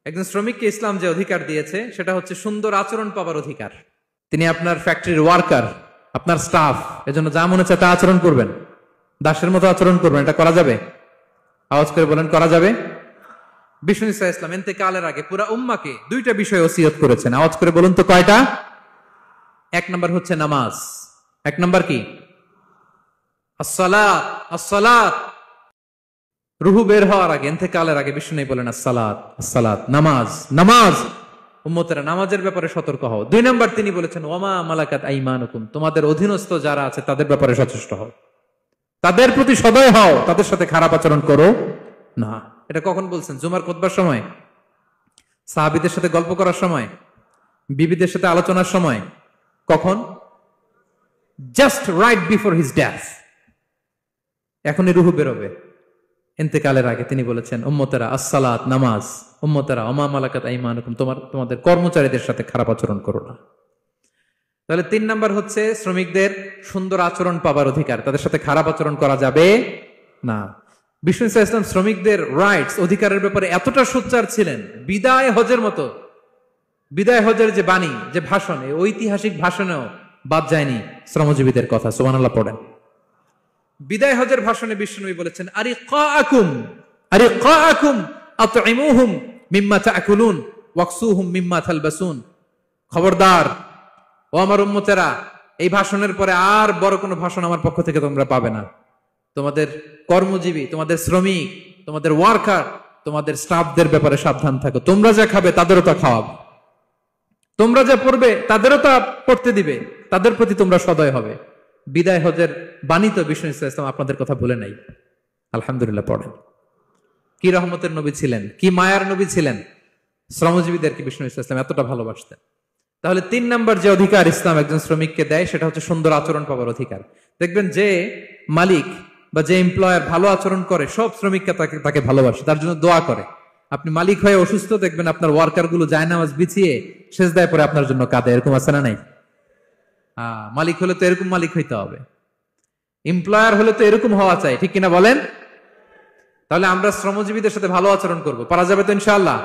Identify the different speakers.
Speaker 1: একজন শ্রমিককে ইসলাম যে অধিকার দিয়েছে সেটা হচ্ছে সুন্দর আচরণ পাবার অধিকার। তিনি আপনার ফ্যাক্টরির ওয়ার্কার, আপনার স্টাফ, এজন্য যা মনে চায় তা আচরণ করবেন, দাসের মতো আচরণ করবেন। এটা করা যাবে? আওয়াজ করে বলেন, করা যাবে? বিষ্ণু ইসলাম ইন্তেকালের আগে পুরা উম্মাকে দুইটা বিষয় ওসিয়ত করেছেন। আওয়াজ করে বলুন তো কয়টা? এক নাম্বার হচ্ছে নামাজ। এক নাম্বার কি? আসসালাত। আসসালাত। রুহু বের হওয়ার আগে, ইন্তেকালের আগে বিষ্ণু বলেন আসসালাত, আসসালাত, নামাজ, নামাজ। উম্মতেরা নামাজের ব্যাপারে সতর্ক হও। দুই নাম্বার তিনি বলেছেন ওয়ামা মালাকাত আইমানুকুম, তোমাদের অধীনস্থ যারা আছে তাদের ব্যাপারে সচেষ্ট হও, তাদের প্রতি সদয় হও, তাদের সাথে খারাপ আচরণ করো না। এটা কখন বলছেন? জুমার খুতবার সময়, সাহাবীদের সাথে গল্প করার সময়, বিবিদের সাথে আলোচনার সময়। কখন? Just right before his death. এখনই রুহু বেরোবে, ইন্তেকালের আগে তিনি বলেছেন উম্মতেরা আসসালাত, নামাজ, উম্মতেরা ওমা মালাকাত আইমানুকুম, তোমাদের কর্মচারীদের সাথে খারাপ আচরণ করো না। তাহলে 3 নাম্বার হচ্ছে শ্রমিকদের সুন্দর আচরণ পাবার অধিকার, তাদের সাথে খারাপ আচরণ করা যাবে না। বিষ্ণু ইসলাম শ্রমিকদের রাইটস, অধিকারের ব্যাপারে এতটা সোচ্চার ছিলেন, বিদায় হজের মতো, বিদায় হজের যে বাণী, যে ভাষণ, এই ঐতিহাসিক ভাষণেও বাদ যায়নি শ্রমজীবীদের কথা। সুবহানাল্লাহ পড়েন। বিদায় হজের ভাষণে বিষ্ণু বলেছেন আরিকাকুম, আরিকাকুম আতইমুহুম মিম্মা তাকুলুন ওয়াকসুহুম মিম্মা তালবাসুন। খবরদার ও আমার উম্মতেরা, এই ভাষণের পরে আর বড় কোনো ভাষণ আমার পক্ষ থেকে তোমরা পাবে না। তোমাদের কর্মজীবী, তোমাদের শ্রমিক, তোমাদের ওয়ার্কার, তোমাদের স্টাফদের ব্যাপারে সাবধান থাকো। তোমরা যা খাবে তাদেরও তা খাওয়াবে, তোমরা যা পড়বে তাদেরও তা পড়তে দিবে, তাদের প্রতি তোমরা সদয় হবে। বিদায় হজের বাণী তো বিষ্ণু ইসলাম আপনাদের কথা ভুলে নাই। আলহামদুলিল্লাহ পড়েন। কি রহমতের নবী ছিলেন, কি মায়ার নবী ছিলেন। শ্রমজীবীদেরকে বিষ্ণু ইসলাম এতটা ভালোবাসতেন। তাহলে 3 নাম্বার যে অধিকার ইসলাম একজন শ্রমিককে দেয় সেটা হচ্ছে সুন্দর আচরণ পাবার অধিকার। দেখবেন যে মালিক বা যে এমপ্লয়ার ভালো আচরণ করে, সব শ্রমিককে তাকে ভালোবাসে, তার জন্য দোয়া করে। আপনি মালিক হয়ে অসুস্থ, দেখবেন আপনার ওয়ার্কার গুলো জায়নামাজ বিছিয়ে সেজদায় পড়ে আপনার জন্য কাঁদে। এরকম আছে না নাই? মালিক হলে তো এরকম মালিক হইতে হবে, এমপ্লয়ার হলে তো এরকম হওয়া চাই, ঠিক কিনা বলেন? তাহলে আমরা শ্রমজীবীদের সাথে ভালো আচরণ করবো, পারা যাবে তো ইনশাআল্লাহ?